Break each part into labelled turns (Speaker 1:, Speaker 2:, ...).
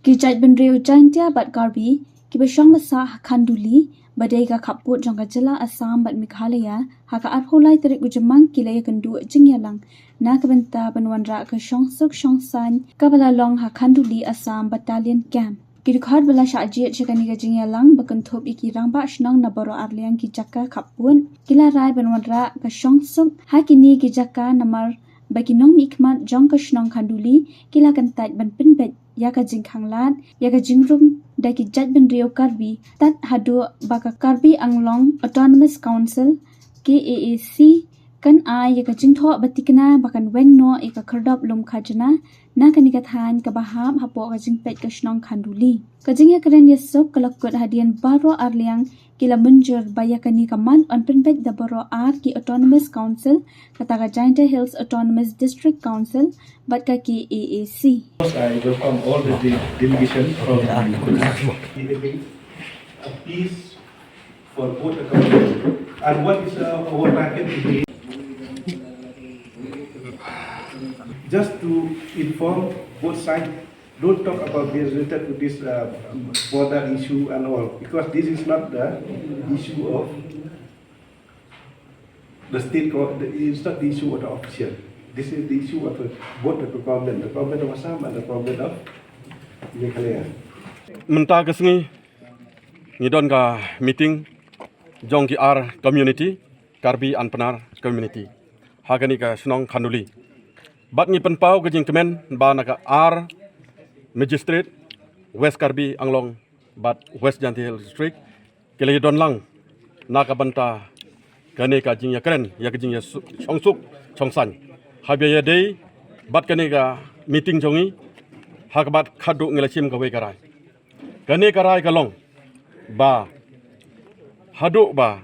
Speaker 1: Ki Jaitbynriew Jaiñtia bat Karbi ki besyong masa khanduli badai ka khaput jong ka jela Assam bat Meghalaya haka arholai terik ujemang kilaya kendu Jingyalang na kabenta banwanra ka syongsuk syongsan kabalalong ha khanduli Assam Battalion Camp. Kidukhad bala syajit syakani ka Jingyalang bakentup iki rangba shnong na baro arliang ki jaka khapun kila rai banwanra ka syongsuk ha kini ki jaka namar bagi nong mikmat jong ka shnong khanduli kila kantat Jingpynbeit ya ka jingkhanglat ya ka jingrum da ki Jaitbynriew Karbi tat hadu baka Karbi Anglong Autonomous Council KAAC kan ai ya ka jingtho batikna bakan wengno e ka khardop lum khajna na kanikathan ka baham hapo ka Jingpynbeit ka shnong khanduli ka jingya karen yesok kalakut hadian baro arliang kila Mynjur baya kani kaman on Jingpynbeit da baro ar ki Autonomous Council kata ka Jaiñtia Hills Autonomous District Council bat ka KAAC.
Speaker 2: I welcome all the delegations from the a peace for both the countries. And what is our target today? Just to inform both sides, don't talk about this related to this border issue and all, because this is not the issue of the state. It's not the issue of the official. This is the issue of both the government of Assam and the government of Meghalaya.
Speaker 3: Menta kesengi ngidon ka meeting jong ki ar community Karbi an penar community hagani ka snong khanduli bat ngi penpau ke jingkemen ba na ka ar magistrate West Karbi Anglong bat West Jhadc district kele don lang na ka banta kane ka jingya kren ya ka jingya chongsuk chongsan habya day bat kane ka meeting jongi hakabat khadu ngelachim ka we karai kane karai kalong ba hadu ba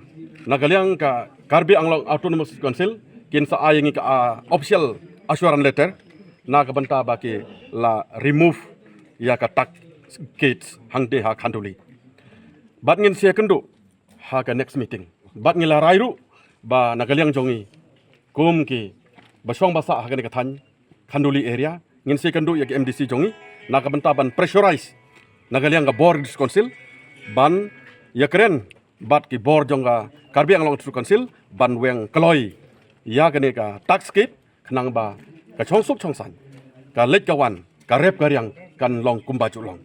Speaker 3: nagaliang ka Karbi Anglong Autonomous Council kin sa ayangi ka official assurance letter na ka banta ba ki la remove ya ka tak gates hangde ha khanduli bat ngin sia kendo ha ka next meeting bat ngila rairu ba nagaliang jongi kum ki baswang basa ha ka than khanduli area ngin sia kendo ya ki MDC jongi na ka banta ban pressurize nagaliang ka board council ban ya keren bat ki board jong ka Karbi Anglong Council ban weng kloi ya kane ka tax gate khnang ba ka chongsuk chongsan ka lek kawan ka rep karyang kan long kumbaju long